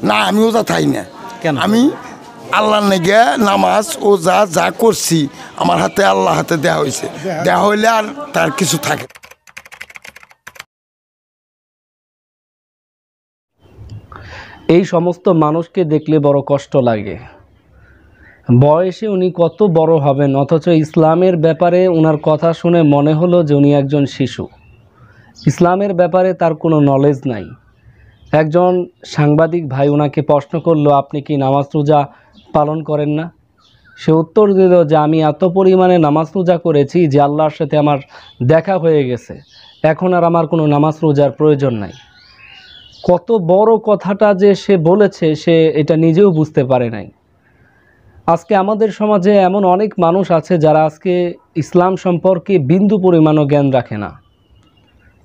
না আমি ওজা থাই না। কেন? আমি আল্লাহর নেগে নামাজ ওজা যা করছি আমার হাতে আল্লাহ হাতে দেওয়া হয়েছে, দেওয়া হইলে আর তার কিছু থাকে। এই সমস্ত মানুষকে দেখলে বড় কষ্ট লাগে। বয়সে উনি কত বড় হবেন, অথচ ইসলামের ব্যাপারে ওনার কথা শুনে মনে হলো যে উনি একজন শিশু। ইসলামের ব্যাপারে তার কোনো নলেজ নাই। একজন সাংবাদিক ভাই ওনাকে প্রশ্ন করলো, আপনি কি নামাজ রোজা পালন করেন না? সে উত্তর দিল যে আমি এত পরিমাণে নামাজ রোজা করেছি যে আল্লাহর সাথে আমার দেখা হয়ে গেছে, এখন আর আমার কোনো নামাজ রোজার প্রয়োজন নাই। কত বড় কথাটা যে সে বলেছে সে এটা নিজেও বুঝতে পারে নাই। আজকে আমাদের সমাজে এমন অনেক মানুষ আছে যারা আজকে ইসলাম সম্পর্কে বিন্দু পরিমাণও জ্ঞান রাখে না।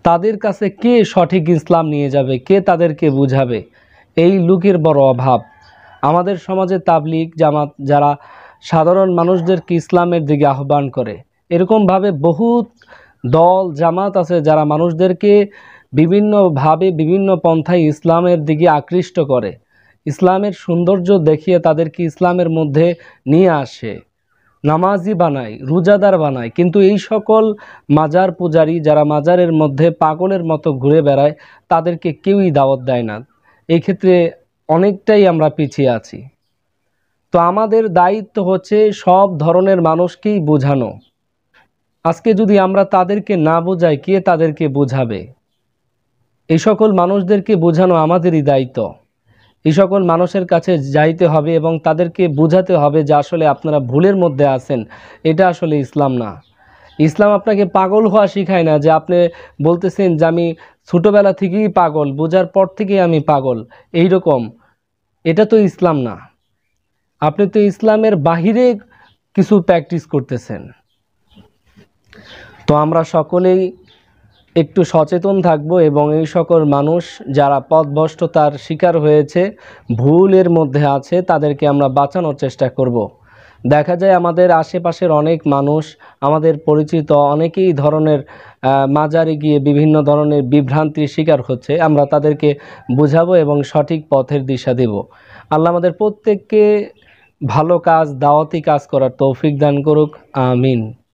তাদের কাছে কে সঠিক ইসলাম নিয়ে যাবে, কে তাদেরকে বুঝাবে, এই লোকের বড় অভাব। আমাদের সমাজে তাবলিগ জামাত যারা সাধারণ মানুষদেরকে ইসলামের দিকে আহ্বান করে, এরকমভাবে বহুত দল জামাত আছে যারা মানুষদেরকে বিভিন্নভাবে বিভিন্ন পন্থায় ইসলামের দিকে আকৃষ্ট করে, ইসলামের সৌন্দর্য দেখিয়ে তাদেরকে ইসলামের মধ্যে নিয়ে আসে, নামাজি বানায়, রোজাদার বানায়। কিন্তু এই সকল মাজার পূজারী যারা মাজারের মধ্যে পাগলের মতো ঘুরে বেড়ায়, তাদেরকে কেউই দাওয়াত দেয় না। এই ক্ষেত্রে অনেকটাই আমরা পিছিয়ে আছি। তো আমাদের দায়িত্ব হচ্ছে সব ধরনের মানুষকেই বোঝানো। আজকে যদি আমরা তাদেরকে না বোঝাই, কে তাদেরকে বোঝাবে? এই সকল মানুষদেরকে বোঝানো আমাদেরই দায়িত্ব। এই সকল মানুষের কাছে যাইতে হবে এবং তাদেরকে বোঝাতে হবে যে আসলে আপনারা ভুলের মধ্যে আছেন, এটা আসলে ইসলাম না। ইসলাম আপনাকে পাগল হওয়া শিখায় না, যে আপনি বলতেছেন যে আমি ছোটোবেলা থেকেই পাগল, বোঝার পর থেকেই আমি পাগল, এই রকম। এটা তো ইসলাম না। আপনি তো ইসলামের বাহিরে কিছু প্র্যাকটিস করতেছেন। তো আমরা সকলেই একটু সচেতন থাকব এবং এই সকল মানুষ যারা পথভ্রষ্টতার শিকার হয়েছে, ভুলের মধ্যে আছে, তাদেরকে আমরা বাঁচানোর চেষ্টা করব। দেখা যায় আমাদের আশেপাশের অনেক মানুষ, আমাদের পরিচিত অনেকেই ধরনের মাজারে গিয়ে বিভিন্ন ধরনের বিভ্রান্তির শিকার হচ্ছে। আমরা তাদেরকে বুঝাবো এবং সঠিক পথের দিশা দেব। আল্লাহ আমাদের প্রত্যেককে ভালো কাজ, দাওয়াতি কাজ করার তৌফিক দান করুক। আমিন।